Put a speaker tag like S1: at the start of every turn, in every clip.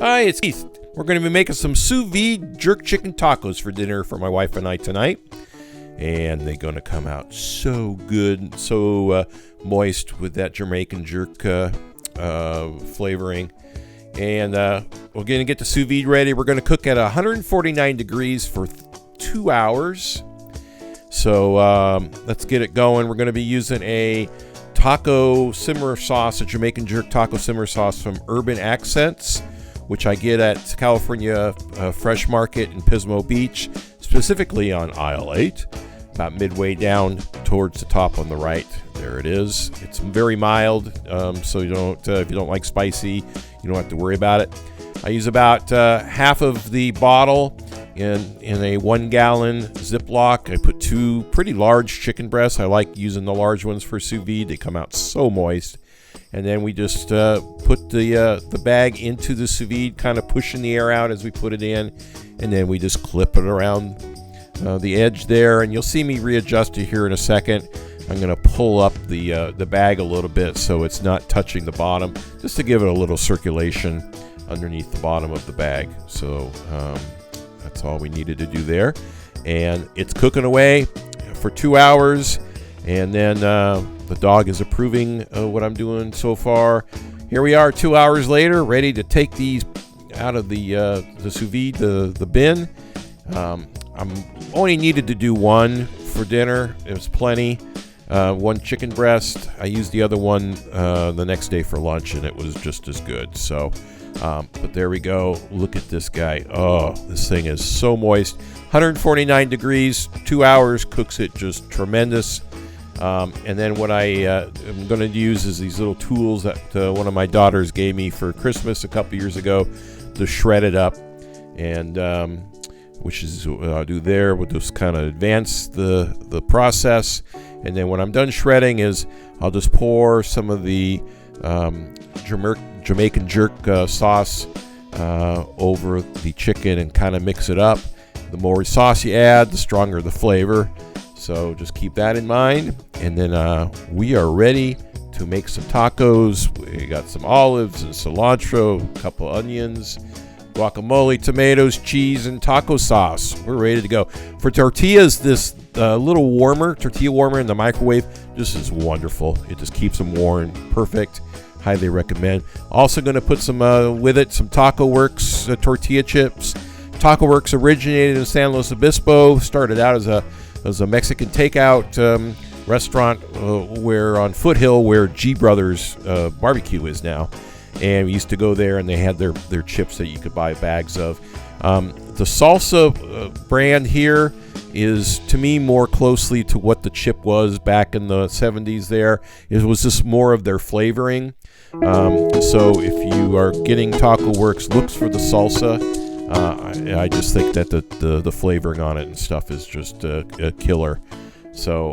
S1: Hi, it's Keith. We're going to be making some sous vide jerk chicken tacos for dinner for my wife and I tonight. And they're going to come out so good, so moist with that Jamaican jerk flavoring. And we're going to get the sous vide ready. We're going to cook at 149 degrees for 2 hours. So let's get it going. We're going to be using a taco simmer sauce, a Jamaican jerk taco simmer sauce from Urban Accents, which I get at California Fresh Market in Pismo Beach, specifically on aisle 8, about midway down towards the top on the right. There it is. It's very mild, so you don't if you don't like spicy, you don't have to worry about it. I use about half of the bottle in a 1 gallon Ziploc. I put 2 pretty large chicken breasts. I like using the large ones for sous vide. They come out so moist. And then we just put the bag into the sous vide, kind of pushing the air out as we put it in. And then we just clip it around the edge there. And you'll see me readjust it here in a second. I'm going to pull up the bag a little bit so it's not touching the bottom, just to give it a little circulation underneath the bottom of the bag. So that's all we needed to do there. And it's cooking away for 2 hours. And then the dog is approving what I'm doing so far. Here we are 2 hours later, ready to take these out of the sous vide, the bin. I'm only needed to do one for dinner. It was plenty. 1 chicken breast. I used the other one the next day for lunch, and it was just as good. So, but there we go. Look at this guy. Oh, this thing is so moist. 149 degrees, 2 hours, cooks it just tremendous. And then what I am going to use is these little tools that one of my daughters gave me for Christmas a couple years ago to shred it up. And which is what I'll do there. We'll just kind of advance the process. And then when I'm done shredding is I'll just pour some of the Jamaican jerk sauce over the chicken and kind of mix it up. The more sauce you add, the stronger the flavor. So just keep that in mind. And then we are ready to make some tacos. We got some olives and cilantro, a couple onions, guacamole, tomatoes, cheese, and taco sauce. We're ready to go. For tortillas, this little tortilla warmer in the microwave, this is wonderful. It just keeps them warm. Perfect. Highly recommend. Also going to put some with it, some Taco Works tortilla chips. Taco Works originated in San Luis Obispo. Started out as a Mexican takeout restaurant where on Foothill, where G Brothers Barbecue is now. And we used to go there, and they had their chips that you could buy bags of. The salsa brand here is, to me, more closely to what the chip was back in the 70s there. It was just more of their flavoring. So if you are getting Taco Works, look for the salsa. I just think that the flavoring on it and stuff is just a killer. So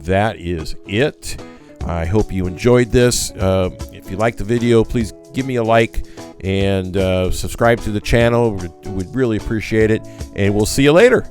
S1: that is it. I hope you enjoyed this. If you liked the video, please give me a like and subscribe to the channel. We'd really appreciate it. And we'll see you later.